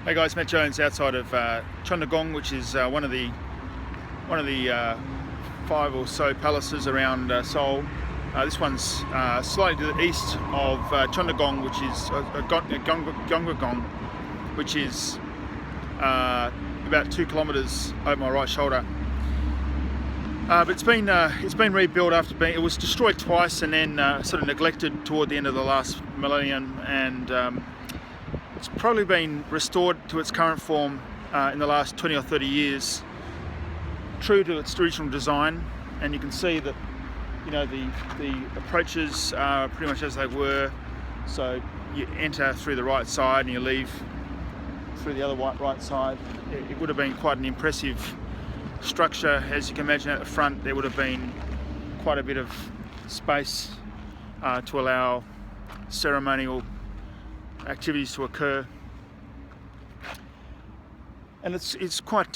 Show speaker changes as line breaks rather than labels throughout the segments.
Hey guys, Matt Jones outside of Changdeokgung, which is one of the five or so palaces around Seoul. This one's slightly to the east of Changdeokgung, which is Changdeokgung, which is about 2 kilometres over my right shoulder. But it's been rebuilt after it was destroyed twice and then sort of neglected toward the end of the last millennium, and it's probably been restored to its current form in the last 20 or 30 years, true to its original design. And you can see that, you know, the approaches are pretty much as they were. So you enter through the right side and you leave through the other right side. It would have been quite an impressive structure. As you can imagine, at the front there would have been quite a bit of space to allow ceremonial activities to occur, and it's quite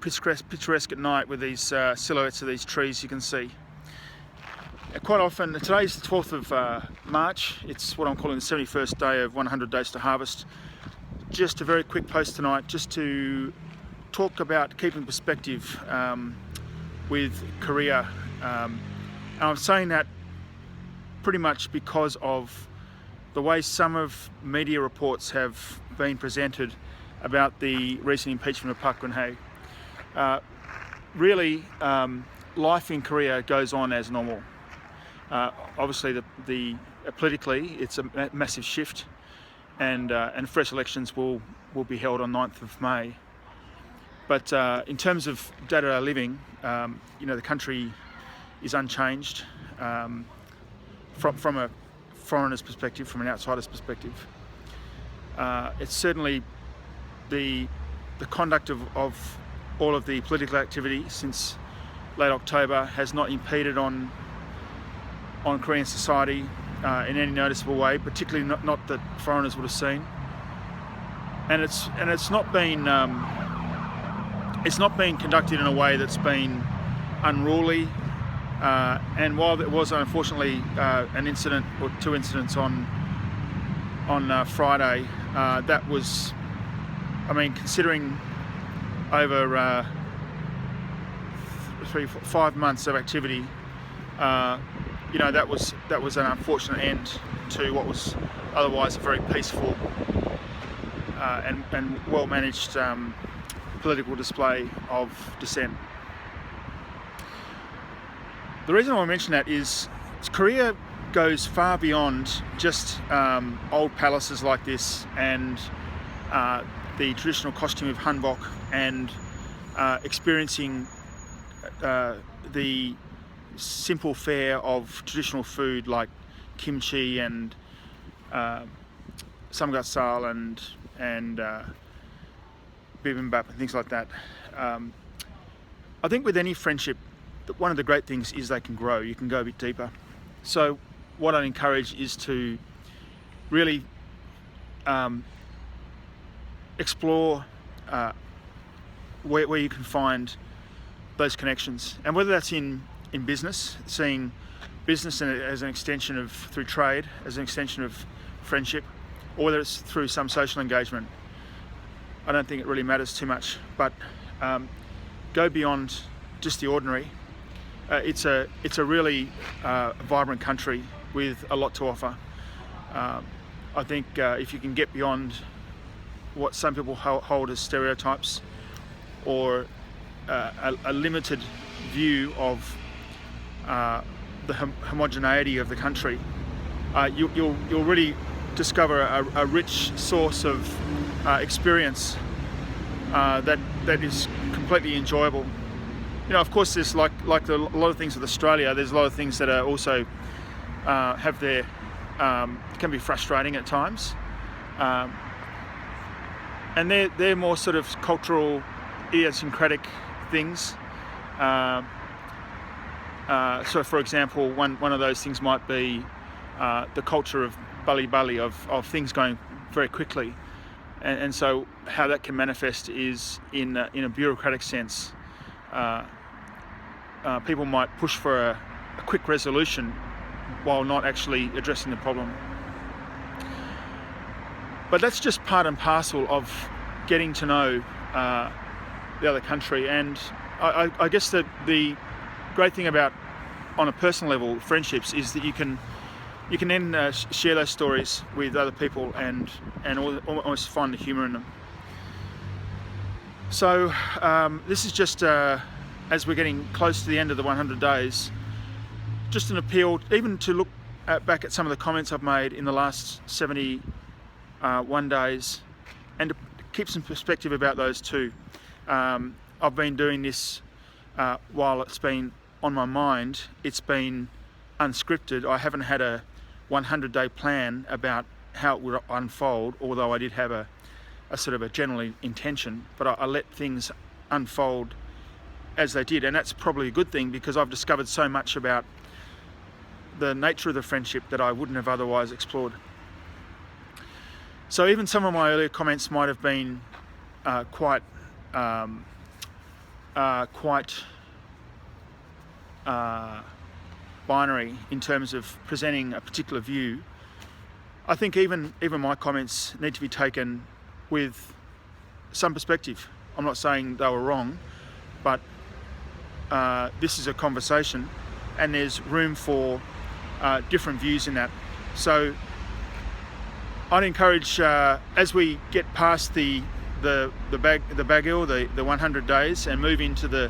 picturesque at night with these silhouettes of these trees you can see. Quite often, today's the 12th of March. It's what I'm calling the 71st day of 100 days to harvest. Just a very quick post tonight, just to talk about keeping perspective with Korea. And I'm saying that pretty much because of the way some of media reports have been presented about the recent impeachment of Park Geun-hye. Really, life in Korea goes on as normal. Obviously, politically, it's a massive shift, and fresh elections will be held on 9th of May. But in terms of day-to-day living, you know, the country is unchanged from a foreigner's perspective, from an outsider's perspective. It's certainly the conduct of all of the political activity since late October has not impeded on Korean society in any noticeable way, particularly not that foreigners would have seen. And it's not been conducted in a way that's been unruly. And while there was unfortunately an incident or two incidents on Friday, that was, I mean, considering over 5 months of activity, you know, that was an unfortunate end to what was otherwise a very peaceful and well managed political display of dissent. The reason I want to mention that is Korea goes far beyond just old palaces like this and the traditional costume of hanbok and experiencing the simple fare of traditional food like kimchi and samgyeopsal and bibimbap and things like that. I think with any friendship, one of the great things is they can grow. You can go a bit deeper. So what I'd encourage is to really explore where you can find those connections, and whether that's in business, seeing business as an extension of, through trade, as an extension of friendship, or whether it's through some social engagement. I don't think it really matters too much, but go beyond just the ordinary. It's a really vibrant country with a lot to offer. I think if you can get beyond what some people hold as stereotypes or a limited view of the homogeneity of the country, you'll really discover a rich source of experience that is completely enjoyable. You know, of course, there's like a lot of things with Australia. There's a lot of things that are also have their can be frustrating at times, and they're more sort of cultural, idiosyncratic things. So, for example, one of those things might be the culture of bali of things going very quickly, and so how that can manifest is in a bureaucratic sense. People might push for a quick resolution while not actually addressing the problem. But that's just part and parcel of getting to know the other country. And I guess that the great thing about, on a personal level, friendships is that you can then share those stories with other people and almost find the humour in them. So this is just, as we're getting close to the end of the 100 days, just an appeal even to look back at some of the comments I've made in the last 71 days and to keep some perspective about those too. I've been doing this while it's been on my mind. It's been unscripted. I haven't had a 100-day plan about how it would unfold, although I did have a sort of a general intention, but I let things unfold as they did, and that's probably a good thing because I've discovered so much about the nature of the friendship that I wouldn't have otherwise explored. So even some of my earlier comments might have been quite binary in terms of presenting a particular view. I think even my comments need to be taken with some perspective. I'm not saying they were wrong, but this is a conversation and there's room for different views in that. So I'd encourage, as we get past the Bagil, the 100 days, and move into the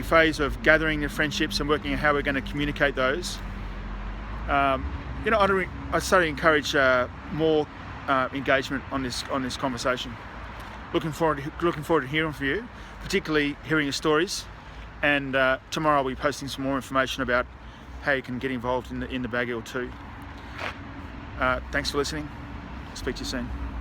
phase of gathering the friendships and working out how we're going to communicate those. I'd certainly encourage more engagement on this conversation. Looking forward to hearing from you, particularly hearing your stories. And tomorrow I'll be posting some more information about how you can get involved in the Bagil too. Thanks for listening. Speak to you soon.